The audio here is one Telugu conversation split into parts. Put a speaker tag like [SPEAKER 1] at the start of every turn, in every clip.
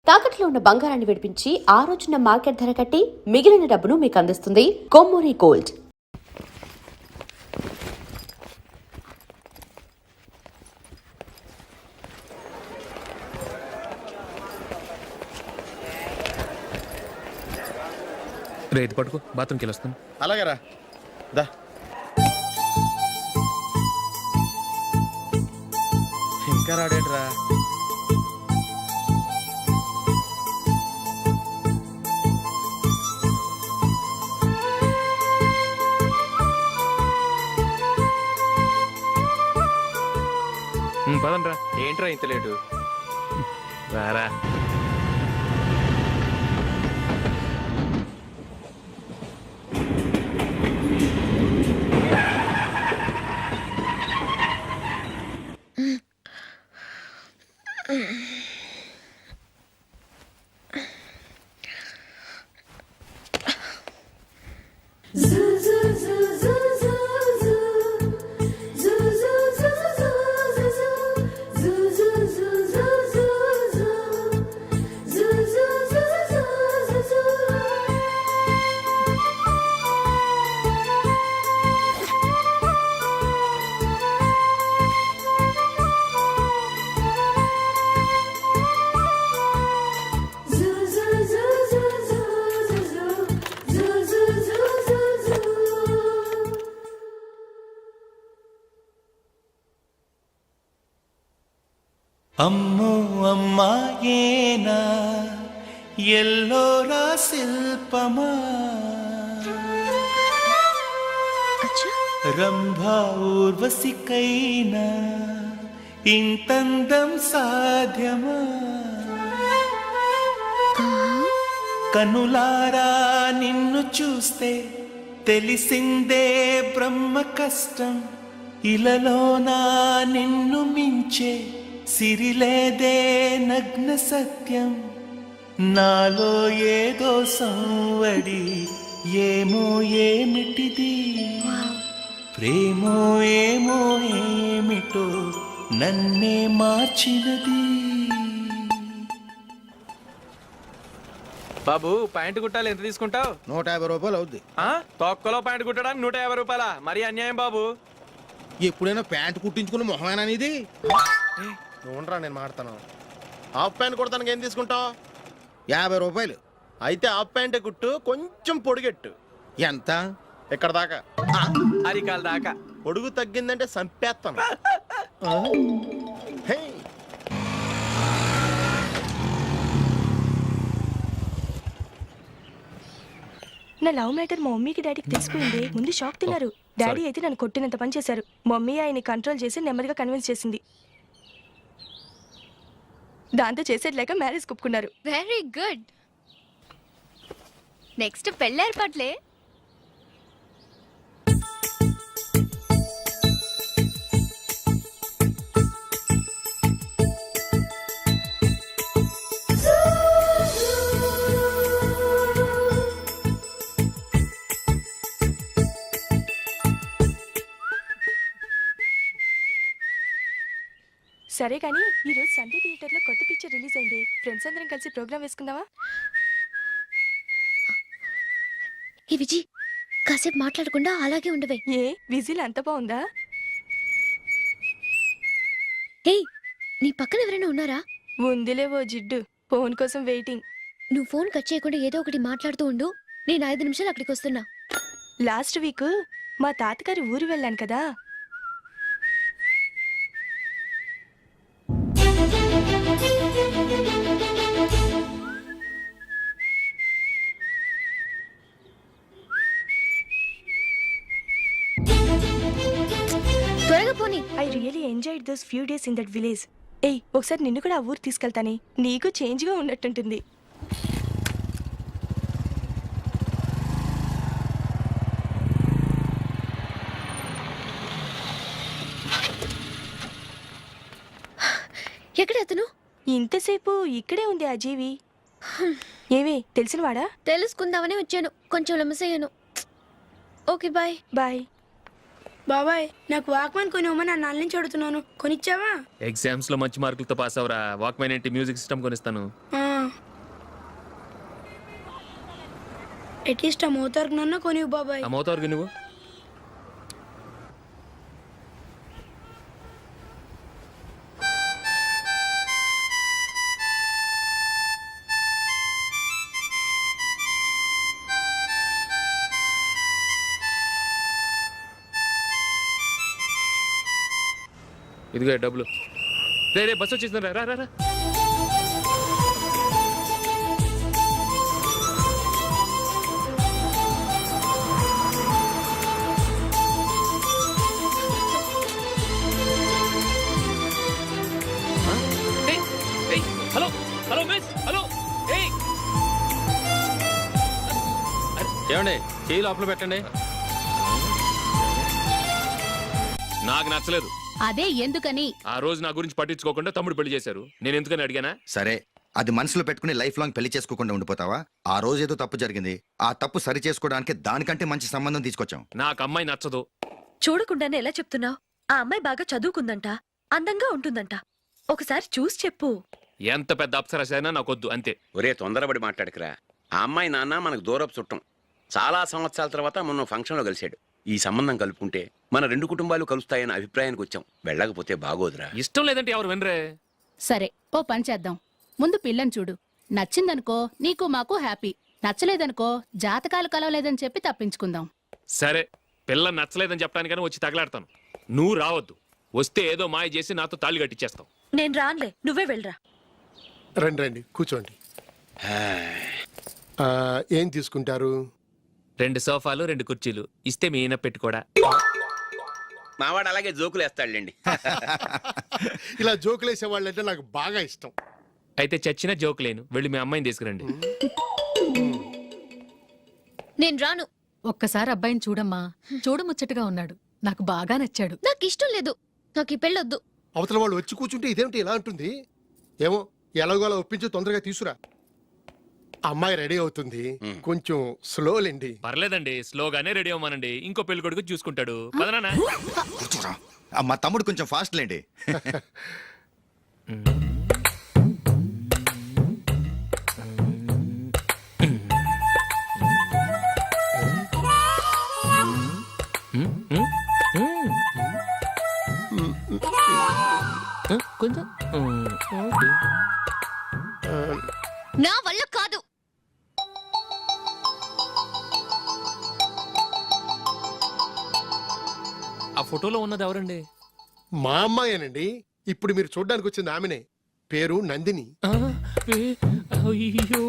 [SPEAKER 1] తాకట్లో ఉన్న బంగారాన్ని విడిపించి ఆ రోజున మార్కెట్ ధర కట్టి మిగిలిన డబ్బును మీకు అందిస్తుంది కొమ్మూరి గోల్డ్.
[SPEAKER 2] రేపు పట్టుకో, బాత్రూమ్కి వెళ్ళొస్తాను.
[SPEAKER 3] అలాగే రా. దా ఇంకా రాడేంట్రా?
[SPEAKER 2] పదండ్రా.
[SPEAKER 4] ఏంట్రా ఇంత లేటు?
[SPEAKER 2] రారా.
[SPEAKER 5] అమ్మో అమ్మాయేనా ఎల్లోరా శిల్పమా, రంభా ఊర్వశికైనా ఇంతందం సాధ్యమా, కనులారా నిన్ను చూస్తే తెలిసిందే బ్రహ్మ కష్టం, ఇలలోనా నిన్ను మించే సిరిలేదే నగ్న సత్యం, నాలో ఏదో సంవడి ఏమో ఏమిటిది, ప్రేమో ఏమో ఏమిటో నన్నే మార్చినది.
[SPEAKER 4] బాబు, ప్యాంటు కుట్టాలి, ఎంత తీసుకుంటావు?
[SPEAKER 3] 150 రూపాయలు అవుద్ది.
[SPEAKER 4] తొక్కలో ప్యాంటు కుట్టడానికి 150 రూపాయల? మరి అన్యాయం బాబు.
[SPEAKER 3] ఎప్పుడైనా ప్యాంటు కుట్టించుకుని మొహమేనా ఇది? నువ్వురా, నేను మాడతాను. హాఫ్ ప్యాంట్ కుడతానికి ఏం తీసుకుంటావు? 50 రూపాయలు. అయితే హాఫ్ ప్యాంటే కుట్టు, కొంచెం పొడిగెట్టు. ఎంత? ఎక్కడ దాకా?
[SPEAKER 4] అరికాల దాకా.
[SPEAKER 3] పొడుగు తగ్గిందంటే సంపేస్తాను.
[SPEAKER 6] నా లవ్ మ్యాటర్ మా మమ్మీకి డాడీకి తెలిసిపోయింది. ముందు షాక్ తిన్నారు. డాడీ అయితే నన్ను కొట్టినంత పని చేశారు. మమ్మీ ఆయన్ని కంట్రోల్ చేసి నెమ్మదిగా కన్విన్స్ చేసింది. దాంతో చేసేది లేక మ్యారేజ్ ఒప్పుకున్నారు.
[SPEAKER 7] Very good. నెక్స్ట్ పెళ్లి ఏర్పాట్లే.
[SPEAKER 6] సరే కానీ ఈరోజు సండే థియేటర్లో కొత్త పిక్చర్ రిలీజ్ అయింది. ఫ్రెండ్స్ అందరం కలిసి ప్రోగ్రామ్ వేసుకుందామా?
[SPEAKER 7] ఈ విజి, కాసేపు మాట్లాడకుండా అలాగే ఉండవే.
[SPEAKER 6] ఏ విజిల్ అంత బాగుందా?
[SPEAKER 7] హే, నీ పక్కన ఎవరైనా ఉన్నారా?
[SPEAKER 6] ఉందిలే ఓ జిడ్డు, ఫోన్ కోసం వెయిటింగ్.
[SPEAKER 7] నువ్వు ఫోన్ కట్ చేయకుండా ఏదో ఒకటి మాట్లాడుతూ ఉండు. నేను 5 నిమిషాలు అక్కడికి వస్తున్నా.
[SPEAKER 6] లాస్ట్ వీక్ మా తాతగారి ఊరు వెళ్ళాను కదా.
[SPEAKER 7] త్వరగా పోనీ.
[SPEAKER 6] I really enjoyed those few days in that village. ఏయ్, ఒకసారి నిన్ను కూడా ఆ ఊరు తీసుకెళ్తానే, నీకు చేంజ్గా ఉన్నట్టుంటుంది.
[SPEAKER 7] ఎక్కడ అతను?
[SPEAKER 6] ఇంతసేపు ఇక్కడే ఉంది ఆ జీవి. ఏవే తెలిసినవాడా?
[SPEAKER 7] తెలుసుకుందామని వచ్చాను, కొంచెం లెమసయ్యాను. Okay bye.
[SPEAKER 6] బాయ్.
[SPEAKER 8] బాబాయ్ నాకు వాక్మాన్ కొనివ్వమని నా నాన్న నుంచి అడుగుతున్నాను, కొనిచ్చావా?
[SPEAKER 2] ఎగ్జామ్స్ లో మంచి మార్కులతో పాస్ అవరా. వాక్మెన్ ఏంటి, మ్యూజిక్ సిస్టమ్ కొనిస్తాను.
[SPEAKER 8] అట్లీస్ట్ ఆ మోతార్కు నన్న కొనివ్వు బాబాయ్.
[SPEAKER 2] ఆ మోతారు నువ్వు ఇదిగో డబ్బులు. రే రే బస్సు వచ్చేసింది, రా రా రా. Hello hello miss, hello.
[SPEAKER 4] ఏమండి చేయి లోపల పెట్టండి.
[SPEAKER 2] నాకు నచ్చలేదు.
[SPEAKER 9] అదే ఎందుకని?
[SPEAKER 2] ఆ రోజు నా గురించి పట్టించుకోకుండా తమ్ముడు పెళ్లి చేశారు. నేను ఎందుకని అడిగానా?
[SPEAKER 10] సరే, అది మనసులో పెట్టుకుని లైఫ్ లాంగ్ పెళ్లి చేసుకోకుండా ఉండిపోతావా? ఆ రోజు ఏదో తప్పు జరిగింది, ఆ తప్పు సరి చేసుకోవడానికి దానికంటే మంచి సంబంధం తీసుకొచ్చాం.
[SPEAKER 2] నాకు అమ్మాయి నచ్చదు.
[SPEAKER 6] చూడకుండానే ఎలా చెప్తున్నావు? ఆ అమ్మాయి బాగా చదువుకుందంట, అందంగా ఉంటుందంట. ఒకసారి చూసి చెప్పు.
[SPEAKER 2] ఎంత పెద్ద అప్సరస అయినా నాకు వద్దు, అంతే.
[SPEAKER 11] ఒరే తొందరపడి మాట్లాడకురా. ఆ అమ్మాయి నాన్న మనకు దూరపు చుట్టం. చాలా సంవత్సరాల తర్వాత మొన్న ఫంక్షన్లో కలిశాడు. ఈ సంబంధం కలుపుకుంటే మన రెండు కుటుంబాలు కలుస్తాయన్న అభిప్రాయానికి వచ్చాం. వెళ్ళకపోతే బాగోదురా.
[SPEAKER 2] ఇష్టం లేదంటే ఎవరు వినరే.
[SPEAKER 9] సరే, ఓ పని చేద్దాం. ముందు పిల్లని చూడు. నచ్చిందనుకో నీకు మాకు హ్యాపీ. నచ్చలేదనుకో జాతకాలు కలవలేదని చెప్పి తప్పించుకుందాం.
[SPEAKER 2] సరే, పిల్ల నచ్చలేదని చెప్పడానికని వచ్చి తగలాడతాను. నువ్వు రావద్దు. వస్తే ఏదో మాయ చేసి నాతో తాళి కట్టించేస్తావు.
[SPEAKER 6] నేను రానులే, నువ్వే వెళ్ళరా.
[SPEAKER 3] రండి రండి కూర్చోండి. ఏం తీసుకుంటారు?
[SPEAKER 2] 2 సోఫాలు 2 కుర్చీలు ఇస్తే మీ ఈయన పెట్టుకోడా.
[SPEAKER 11] మావాడు అలాగే జోకులు వేస్తాడులేండి.
[SPEAKER 3] ఇలా జోకులేసే వాళ్ళంటే నాకు బాగా ఇష్టం.
[SPEAKER 2] అయితే చచ్చిన జోక్ లేను. వెళ్ళి మీ అమ్మాయిని తీసుకురండి.
[SPEAKER 7] నేను రాను.
[SPEAKER 9] ఒక్కసారి అబ్బాయిని చూడమ్మా. చూడముచ్చటగా ఉన్నాడు. నాకు బాగా నచ్చాడు.
[SPEAKER 7] నాకు ఇష్టం లేదు. నాకు ఈ పెళ్ళొద్దు.
[SPEAKER 3] అవతల వాళ్ళు వచ్చి కూర్చుంటే ఇదేమిటి ఇలా ఉంటుంది? ఏమో ఎలాగోలా ఒప్పించి తొందరగా తీసురా. అమ్మాయి రెడీ అవుతుంది, కొంచెం స్లోలేండి.
[SPEAKER 2] పర్లేదండి, స్లోగానే రెడీ అవ్వమానండి. ఇంకో పెళ్లి కొడుకు చూసుకుంటాడు. పదనా.
[SPEAKER 10] కూర్చోరా. మా తమ్ముడు కొంచెం ఫాస్ట్ లేండి.
[SPEAKER 2] కొంచెం
[SPEAKER 7] నా వల్ల కాదు.
[SPEAKER 2] ఆ ఫోటోలో ఉన్నది ఎవరండి?
[SPEAKER 3] మా అమ్మాయేనండి. ఇప్పుడు మీరు చూడ్డానికి వచ్చింది ఆమెనే. పేరు నందిని.
[SPEAKER 2] అయ్యో,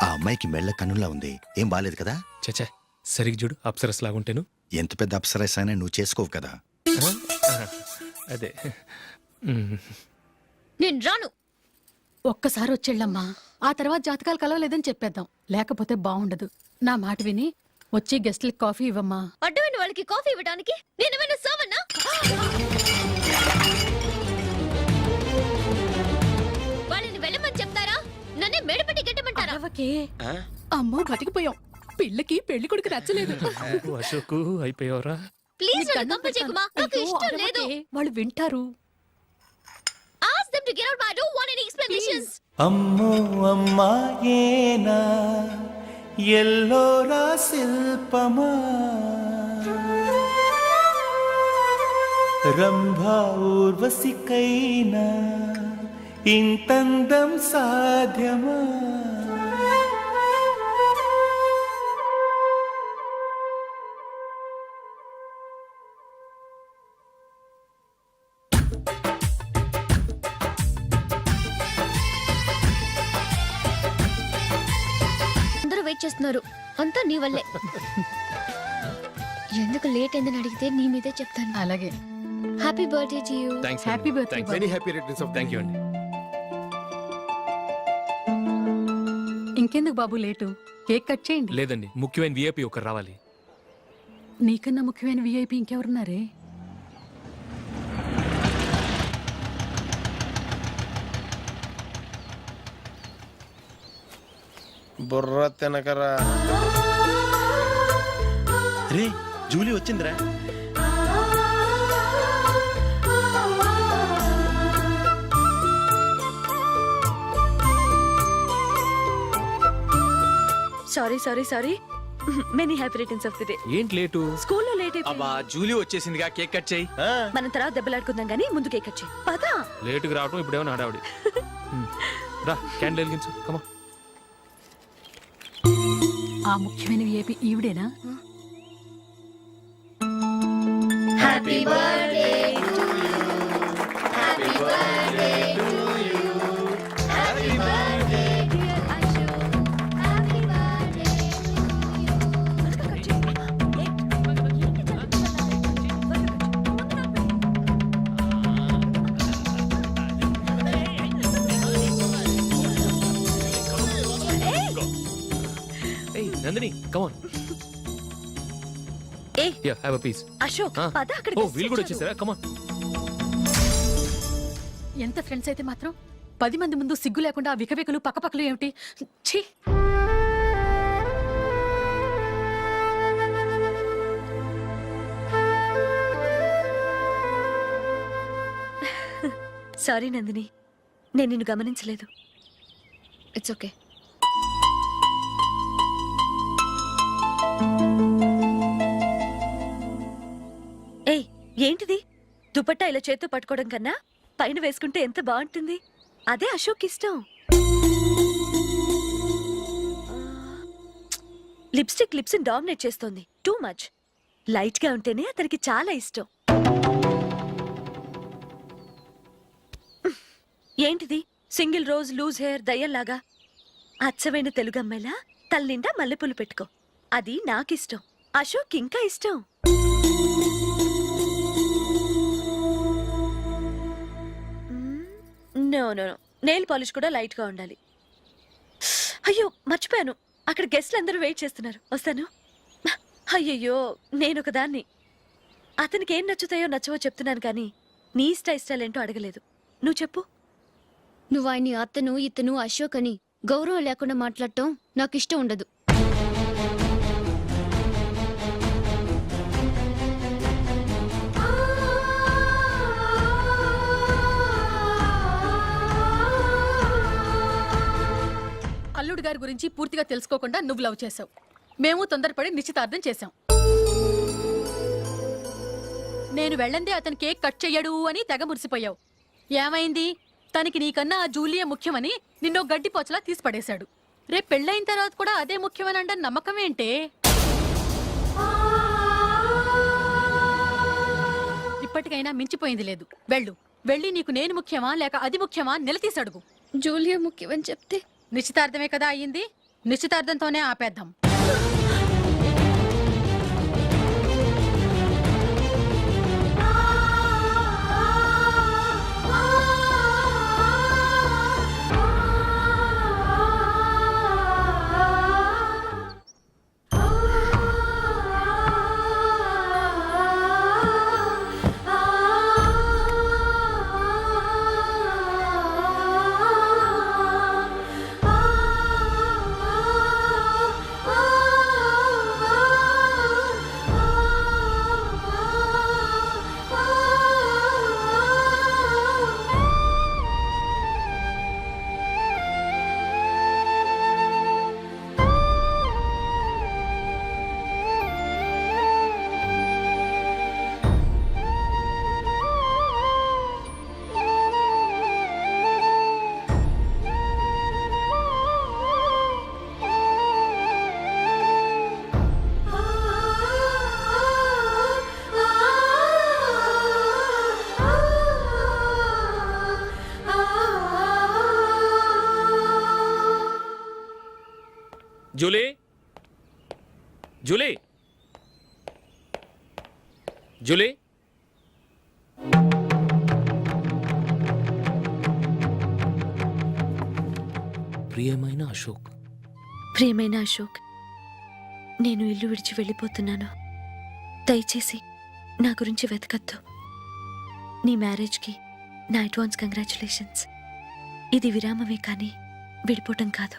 [SPEAKER 10] ఆ అమ్మాయికి మెళ్ళ కన్నులా ఉంది. ఏం బాలేదు కదా?
[SPEAKER 2] చచ్చా, సరిగ్గా చూడు. అప్సరస్ లాగుంటేను.
[SPEAKER 10] ఎంత పెద్ద అప్సరస్ అయినా నువ్వు చేసుకోవు కదా.
[SPEAKER 2] అదే.
[SPEAKER 7] నేను రాను.
[SPEAKER 9] ఒక్కసారి వచ్చేళ్ళమ్మా. ఆ తర్వాత జాతకాలు కలవలేదని చెప్పేద్దాం. లేకపోతే బాగుండదు. నా మాట విని వచ్చి గెస్ట్లకి కాఫీ ఇవ్వమ్మా.
[SPEAKER 7] అడ్డమైన వాళ్ళకి కాఫీ ఇవ్వడానికి నేనేమైనా సోవన్నా? వాళ్ళని వెళ్ళమని చెప్తారా? నన్నే మేడపట్టి గెట్టమంటారా?
[SPEAKER 9] అమ్మో బతికిపోయాం. పిల్లకి పెళ్లి కొడుకు నచ్చలేదు.
[SPEAKER 2] అశోకు అయిపోయావరా.
[SPEAKER 7] ప్లీజ్ నన్ను కంప చేయకుమా. నాకు ఇష్టం లేదు.
[SPEAKER 9] వాళ్ళు వింటారు.
[SPEAKER 7] Ask them to get out. I don't want any explanations.
[SPEAKER 5] అమ్మో అమ్మాయేనా ఎల్లోరా శిల్పమా రంభా ఊర్వశికైనా ఇంతందం సాధ్యమా?
[SPEAKER 7] వెయిట్ చేస్తున్నారు. అంతా నీ వల్లే. ఎందుకు లేట్ అయిందని అడిగితే నీ మీదే చెప్తాను.
[SPEAKER 9] అలాగే.
[SPEAKER 7] Happy birthday to you.
[SPEAKER 9] Happy birthday.
[SPEAKER 3] Many happy returns of.
[SPEAKER 2] Thank you అండి.
[SPEAKER 9] ఇంకెందుకు బాబు లేటు? కేక్ కట్ చేయండి.
[SPEAKER 2] లేదండి, ముఖ్యమైన విఐపి ఒకరు రావాలి.
[SPEAKER 9] నీకన్నా ముఖ్యమైన విఐపి ఇంకెవరున్నారే?
[SPEAKER 3] బుర్ర తినకరా. రే జూలీ వచ్చిందిరా.
[SPEAKER 6] Sorry sorry sorry many happy returns of the day.
[SPEAKER 2] ఏంటి లేటు?
[SPEAKER 6] స్కూల్లో లేట్ అయిపోయింది.
[SPEAKER 4] అబ్బా జూలీ వచ్చేసిందిగా, కేక్ కట్ చేయి.
[SPEAKER 3] ఆ,
[SPEAKER 6] మనం తర్వాత దెబ్బలాడుకుందాం గానీ ముందు కేక్ వచ్చి పదా.
[SPEAKER 2] లేటుగా రావటం ఇప్పుడేమో హడావిడి. రా క్యాండిల్ వెలిగించు కమా.
[SPEAKER 9] ఆ ముఖ్యమైన ఏపీ ఈవిడేనా?
[SPEAKER 2] ఏయ్ నందిని కమాన్.
[SPEAKER 6] ఏ
[SPEAKER 2] యా హావ్ ఎ పీస్.
[SPEAKER 6] అశోక్
[SPEAKER 2] ఆ.
[SPEAKER 6] పద అక్కడ
[SPEAKER 2] ఓ వీళ్ళు కూడా వచ్చేసారా? కమాన్.
[SPEAKER 9] ఎంత ఫ్రెండ్స్ అయితే మాత్రం 10 మంది ముందు సిగ్గు లేకుండా ఆ వికవికలు పక్కపక్కలు ఏమిటి? ఛీ!
[SPEAKER 6] సారీ నందిని, నేను నిన్ను గమనించలేదు.
[SPEAKER 7] It's okay.
[SPEAKER 6] ఏయ్ ఏంటిది? దుపట్టా ఇలా చేత్తో పట్టుకోవడం కన్నా పైన వేసుకుంటే ఎంత బాగుంటుంది. అదే అశోక్ ఇష్టం. లిప్స్టిక్ లిప్స్ డామినేట్ చేస్తోంది. Too much. లైట్ గా ఉంటేనే అతనికి చాలా ఇష్టం. ఏంటిది? సింగిల్ రోజ్ లూజ్ హెయిర్ దయ్యంలాగా. అచ్చమైన తెలుగు అమ్మాయిలా తల్లిండా మల్లెపూలు పెట్టుకో. అది నాకిష్టం. అశోక్ ఇంకా ఇష్టం. No no no, nail polish కూడా లైట్ గా ఉండాలి. అయ్యో మర్చిపోయాను, అక్కడ గెస్ట్లు అందరూ వెయిట్ చేస్తున్నారు. వస్తాను. అయ్యయ్యో నేనొక దాన్ని. అతనికి ఏం నచ్చుతాయో నచ్చవో చెప్తున్నాను కానీ నీ ఇష్టాలేంటో అడగలేదు. నువ్వు చెప్పు.
[SPEAKER 7] నువ్వు ఆయన్ని అతను ఇతను అశోక్ అని గౌరవం లేకుండా మాట్లాడటం నాకు ఇష్టం ఉండదు.
[SPEAKER 9] అల్లుడు గారి గురించి పూర్తిగా తెలుసుకోకుండా నువ్వు లవ్ చేసావు. మేము తొందరపడి నిశ్చితార్థం చేశాం. నేను వెళ్ళందే అతను కేక్ కట్ చెయ్యడు అని తెగ మురిసిపోయావు. ఏమైంది? తనకి నీకన్నా ఆ జూలియే ముఖ్యమని నిన్నో గడ్డి పోచలా తీసి పడేశాడు. రేపు పెళ్ళైన తర్వాత కూడా అదే ముఖ్యమని అంటే నమ్మకం ఏంటే? ఇప్పటికైనా మించిపోయింది లేదు. వెళ్ళు. వెళ్ళి నీకు నేను ముఖ్యమా లేక అది ముఖ్యమా నిలదీసి అడుగు.
[SPEAKER 7] జూలియా ముఖ్యమని చెప్తే
[SPEAKER 9] నిశ్చితార్థమే కదా అయ్యింది. నిశ్చితార్థంతోనే ఆపేద్దాం.
[SPEAKER 2] Julie, Julie, Julie. ప్రియమైన అశోక్.
[SPEAKER 6] ప్రియమైన అశోక్, నేను ఇల్లు విడిచి వెళ్ళిపోతున్నాను. దయచేసి నా గురించి వెతకద్దు. నీ మ్యారేజ్కి నా అడ్వాన్స్ కంగ్రాచులేషన్స్. ఇది విరామమే కానీ విడిపోవటం కాదు.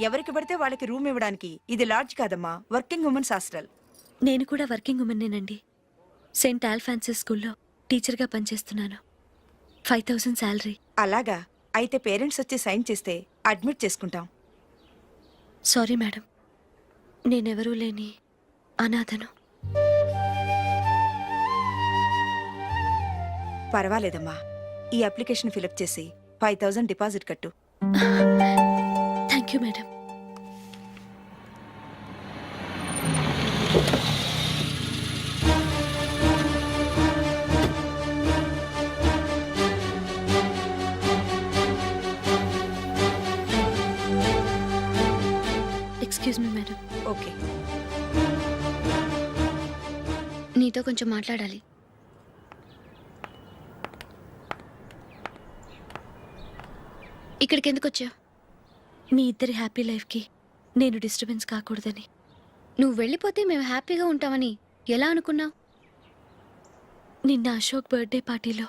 [SPEAKER 8] ఎవరికి పడితే వాళ్ళకి రూమ్ ఇవ్వడానికి ఇది లాడ్జ్ కాదమ్మా, వర్కింగ్ ఉమెన్స్ హాస్టల్.
[SPEAKER 6] నేను కూడా వర్కింగ్ ఉమెన్నేనండి. సెయింట్ ఆల్ఫాన్సిస్ స్కూల్లో టీచర్గా పనిచేస్తున్నాను. 5000 శాలరీ.
[SPEAKER 8] అలాగా? అయితే పేరెంట్స్ వచ్చి సైన్ చేస్తే అడ్మిట్ చేసుకుంటాం.
[SPEAKER 6] సారీ మేడం, నేనెవరూ లేని అనాథను.
[SPEAKER 8] పర్వాలేదమ్మా, ఈ అప్లికేషన్ ఫిలప్ చేసి 5000 డిపాజిట్ కట్టు.
[SPEAKER 6] Thank you madam. Excuse me madam.
[SPEAKER 8] Okay.
[SPEAKER 7] నీతో కొంచెం మాట్లాడాలి. ఇక్కడికి ఎందుకు వచ్చావు?
[SPEAKER 6] మీ ఇద్దరి హ్యాపీ లైఫ్కి నేను డిస్టర్బెన్స్ కాకూడదని.
[SPEAKER 7] నువ్వు వెళ్ళిపోతే మేము హ్యాపీగా ఉంటామని ఎలా అనుకున్నావు?
[SPEAKER 6] నిన్న అశోక్ బర్త్డే పార్టీలో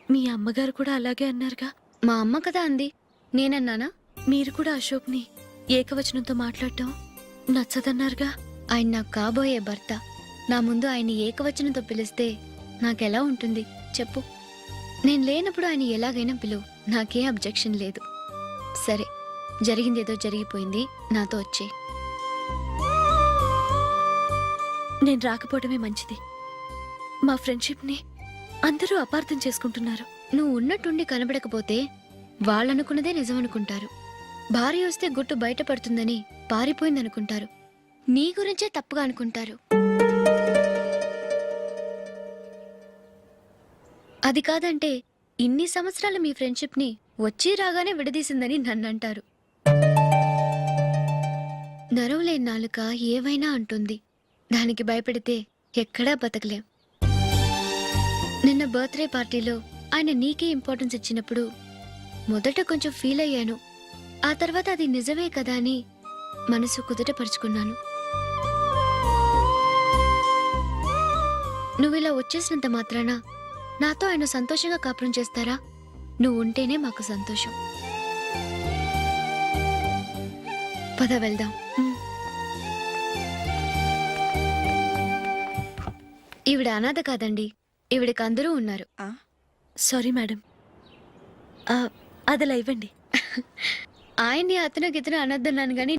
[SPEAKER 6] మీ అమ్మగారు కూడా అలాగే అన్నారుగా.
[SPEAKER 7] మా అమ్మ కదా అంది, నేనన్నానా?
[SPEAKER 6] మీరు కూడా అశోక్ని ఏకవచనంతో మాట్లాడటం నచ్చదన్నారుగా.
[SPEAKER 7] ఆయన నాకు కాబోయే భర్త. నా ముందు ఆయన్ని ఏకవచనంతో పిలిస్తే నాకెలా ఉంటుంది చెప్పు? నేను లేనప్పుడు ఆయన ఎలాగైనా పిలువు, నాకే అబ్జెక్షన్ లేదు. సరే, జరిగిందేదో జరిగిపోయింది, నాతో వచ్చే.
[SPEAKER 6] నేను రాకపోవడమే మంచిది. మా ఫ్రెండ్షిప్ని అందరూ అపార్థం చేసుకుంటున్నారు.
[SPEAKER 7] నువ్వు ఉన్నట్టుండి కనబడకపోతే వాళ్ళనుకున్నదే నిజమనుకుంటారు. భార్య వస్తే గుట్టు బయటపడుతుందని పారిపోయిందనుకుంటారు. నీ గురించే తప్పుగా అనుకుంటారు. అది కాదంటే ఇన్ని సంవత్సరాలు మీ ఫ్రెండ్షిప్ని వచ్చి రాగానే విడదీసిందని నన్నంటారు. నరవలేని నాలుక ఏవైనా అంటుంది. దానికి భయపడితే ఎక్కడా బతకలేం. నిన్న బర్త్డే పార్టీలో ఆయన నీకే ఇంపార్టెన్స్ ఇచ్చినప్పుడు మొదట కొంచెం ఫీల్ అయ్యాను. ఆ తర్వాత అది నిజమే కదా అని మనసు కుదుటపరుచుకున్నాను. నువ్విలా వచ్చేసినంత మాత్రాన నాతో ఆయన సంతోషంగా కాపురం చేస్తారా? నువ్వు ఉంటేనే మాకు సంతోషం. పద వెళ్దాం. ఈవిడ అనాథ కాదండి, ఈవిడకి అందరూ ఉన్నారు.
[SPEAKER 6] సారీ మేడం, అదలా ఇవ్వండి.
[SPEAKER 7] ఆయన్ని అతను గితను అనొద్దన్నాను గాని